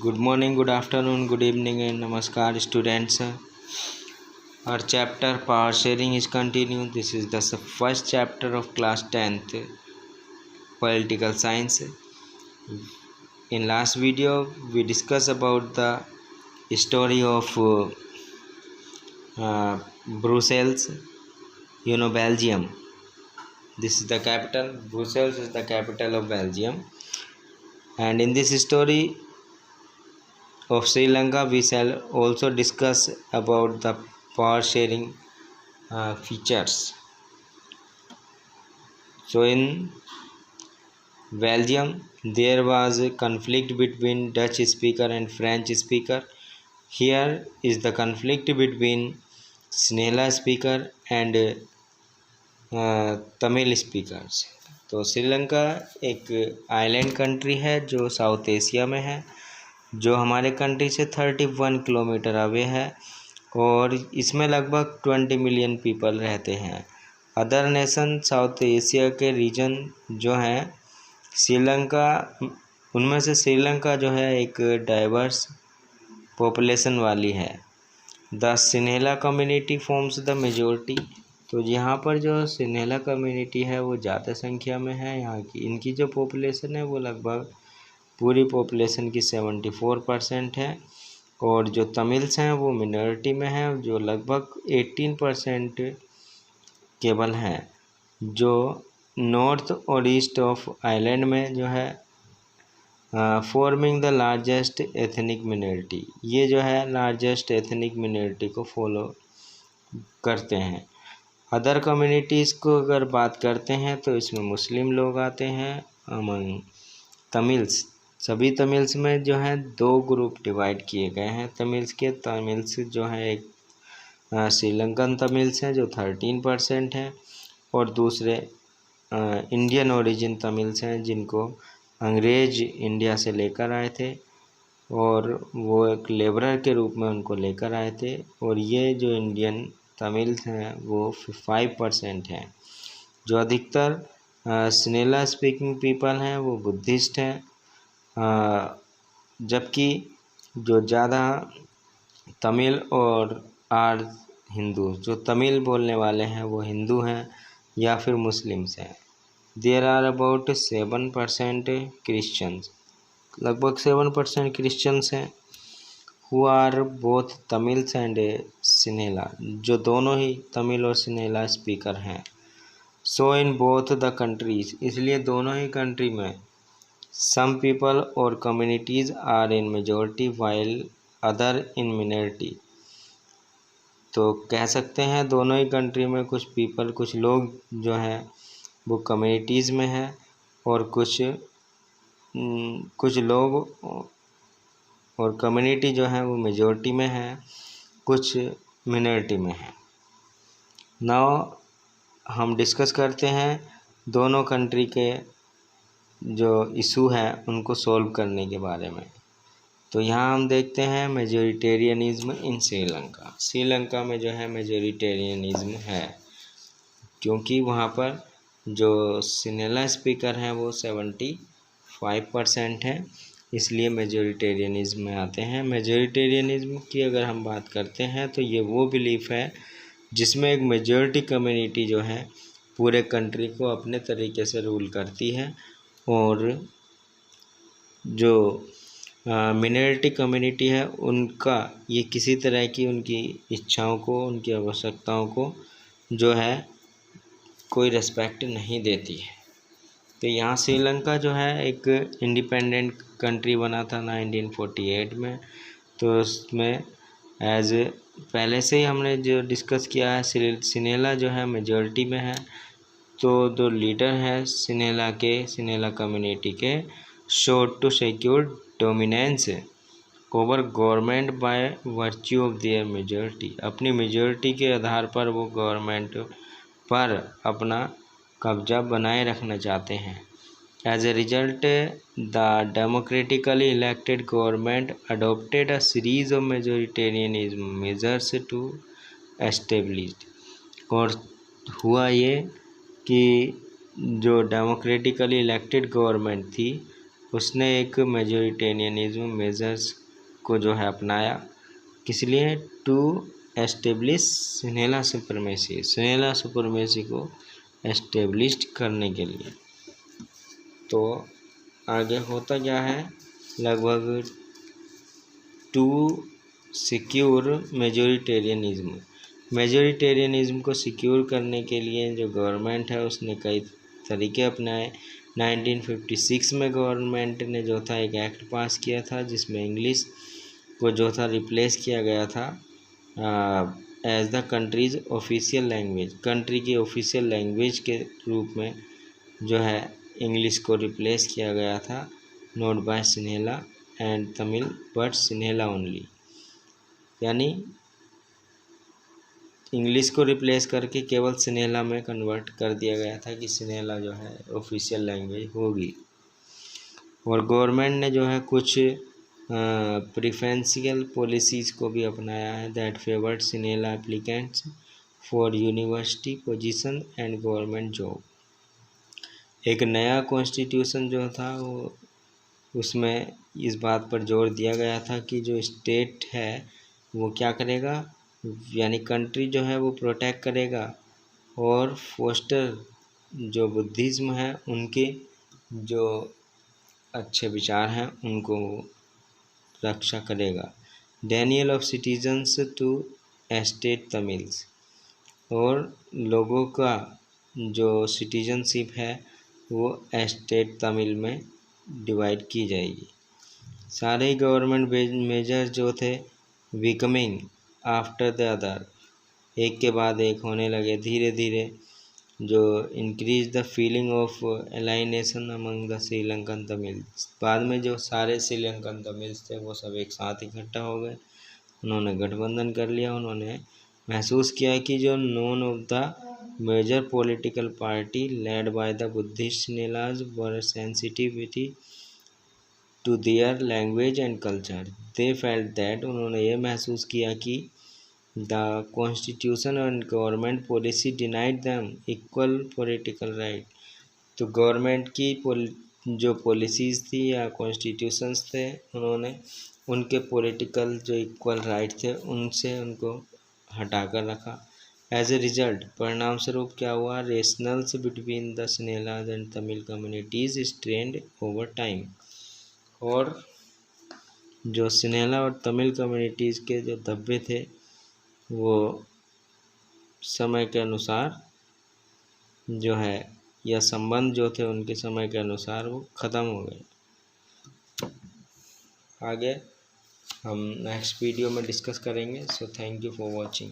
Good morning, good afternoon, good evening, and namaskar, students. Our chapter power sharing is continued. This is the first chapter of class 10th political science. In last video, we discussed about the story of Brussels, Belgium. This is the capital. Brussels is the capital of Belgium. And in this story of Sri Lanka, we shall also discuss about the power sharing features. So in Belgium, there was a conflict between Dutch speaker and French speaker. Here is the conflict between Sinhala speaker and Tamil speakers. तो श्रीलंका एक island country है जो south Asia में है, जो हमारे country से 31 kilometre away है और इसमें लगभग 20 मिलियन पीपल रहते हैं। अदर नेशन साउथ एशिया के रीजन जो हैं श्रीलंका, उनमें से श्रीलंका जो है एक डाइवर्स पॉपुलेशन वाली है। The Sinhala community forms the majority. तो यहाँ पर जो सिन्हेला कम्युनिटी है वो ज़्यादा संख्या में है। यहाँ की इनकी जो पॉपुलेशन है वो लगभग पूरी पॉपुलेशन की 74% है और जो तमिल्स हैं वो मिनॉरिटी में है, जो लगभग 18% केवल हैं, जो नॉर्थ और ईस्ट ऑफ आइलैंड में जो है forming the largest ethnic minority. ये जो है लार्जेस्ट एथनिक मिनॉरिटी को फॉलो करते हैं। अदर कम्युनिटीज़ को अगर बात करते हैं तो इसमें मुस्लिम लोग आते हैं अमंग तमिल्स। सभी तमिल्स में जो है दो ग्रुप डिवाइड किए गए हैं तमिल्स जो है एक श्रीलंकन तमिल्स हैं जो 13% हैं और दूसरे इंडियन ओरिजिन तमिल्स हैं जिनको अंग्रेज इंडिया से लेकर आए थे और वो एक लेबरर के रूप में उनको लेकर आए थे। और ये जो इंडियन तमिल्स हैं वो 5% हैं। जो अधिकतर सिनेला स्पीकिंग पीपल हैं वो बुद्धिस्ट हैं, जबकि जो ज़्यादा तमिल और हिंदू, जो तमिल बोलने वाले हैं वो हिंदू हैं या फिर मुस्लिम्स हैं। देयर आर अबाउट 7% क्रिश्चियंस, लगभग 7% क्रिश्चियंस हैं। Who are both Tamils and Sinhala, जो दोनों ही तमिल और सिनेला स्पीकर हैं। So in both the countries, इसलिए दोनों ही कंट्री में सम पीपल और communities are in majority while other in minority. तो कह सकते हैं दोनों ही कंट्री में कुछ लोग जो हैं वो कम्युनिटीज़ में हैं और कुछ लोग और कम्युनिटी जो है वो मेजॉरिटी में है, कुछ मिनॉरिटी में है। नाउ हम डिस्कस करते हैं दोनों कंट्री के जो इशू है उनको सॉल्व करने के बारे में। तो यहाँ हम देखते हैं मेजॉरिटेरियनिज्म इन श्रीलंका। श्रीलंका में जो है मेजॉरिटेरियनिज्म है क्योंकि वहाँ पर जो सिनेला स्पीकर हैं वो 75% हैं, इसलिए मेजॉरिटेरियनिज्म में आते हैं। मेजॉरिटेरियनिज्म की अगर हम बात करते हैं तो ये वो बिलीफ है जिसमें एक मेजॉरिटी कम्युनिटी जो है पूरे कंट्री को अपने तरीके से रूल करती है और जो मिनॉरिटी कम्युनिटी है उनका ये किसी तरह की उनकी इच्छाओं को, उनकी आवश्यकताओं को जो है कोई रेस्पेक्ट नहीं देती है। तो यहाँ श्रीलंका जो है एक इंडिपेंडेंट कंट्री बना था 1948 में। तो उसमें पहले से ही हमने जो डिस्कस किया है सिनेला जो है मेजॉरिटी में है। तो जो लीडर है सिनेला कम्युनिटी के sought to secure dominance over government by virtue of their majority. अपनी मेजॉरिटी के आधार पर वो गवर्नमेंट पर अपना कब्जा बनाए रखना चाहते हैं। As a result the democratically elected government adopted a series of majoritarianism measures to established. और हुआ ये कि जो डेमोक्रेटिकली इलेक्टेड गवर्नमेंट थी उसने एक मेजोरिटेरियनिज्म मेजर्स को जो है अपनाया, किस लिए? टू एस्टेब्लिश सिनेला सुपरमेसी, सिनेला सुपरमेसी को एस्टेब्लिश करने के लिए। तो आगे होता क्या है, लगभग टू सिक्योर मेजोरिटेरियनिज्म, मेजोरिटेरियनिज्म को सिक्योर करने के लिए जो गवर्नमेंट है उसने कई तरीके अपनाए। 1956 में गवर्नमेंट ने जो था एक एक्ट पास किया था जिसमें इंग्लिश को जो था रिप्लेस किया गया था as the country's official language, country की ऑफिशियल लैंग्वेज के रूप में जो है इंग्लिश को रिप्लेस किया गया था, not by Sinhala and Tamil but Sinhala only, यानी इंग्लिश को रिप्लेस करके केवल सिन्हेला में कन्वर्ट कर दिया गया था कि सिन्हेला जो है ऑफिशियल लैंग्वेज होगी। और गवर्नमेंट ने जो है कुछ प्रिफरेंशियल पॉलिसीज़ को भी अपनाया है that favoured Sinhala applicants for university position and government job. एक नया कॉन्स्टिट्यूशन जो था वो उसमें इस बात पर जोर दिया गया था कि जो स्टेट है वो क्या करेगा, यानी कंट्री जो है वो प्रोटेक्ट करेगा और फोस्टर जो बुद्धिज़्म है उनके जो अच्छे विचार हैं उनको रक्षा करेगा। Denial of citizens to estate Tamils, और लोगों का जो सिटीजनशिप है वो एस्टेट तमिल में डिवाइड की जाएगी। सारे गवर्नमेंट मेजर जो थे बिकमिंग आफ्टर द अदर, एक के बाद एक होने लगे धीरे धीरे, जो increase the feeling of alienation among the Sri Lankan Tamils. बाद में जो सारे श्रीलंकन तमिल्स थे वो सब एक साथ इकट्ठा हो गए, उन्होंने गठबंधन कर लिया, उन्होंने महसूस किया कि जो none of the major political party led by the Buddhist Sinhalese were sensitivity to their language and culture. They felt that, उन्होंने ये महसूस किया कि the constitution and government policy denied them equal political right. तो गवर्नमेंट की जो policies थी या कॉन्स्टिट्यूशंस थे उन्होंने उनके पॉलिटिकल जो इक्वल राइट थे उनसे उनको हटाकर रखा। एज ए रिजल्ट, परिणाम स्वरूप क्या हुआ, relations between the Sinhalese and Tamil communities strained over time. और जो सिन्हेला और तमिल कम्युनिटीज़ के जो धब्बे थे वो समय के अनुसार जो है या संबंध जो थे उनके समय के अनुसार वो ख़त्म हो गए। आगे हम नेक्स्ट वीडियो में डिस्कस करेंगे। So thank you for watching.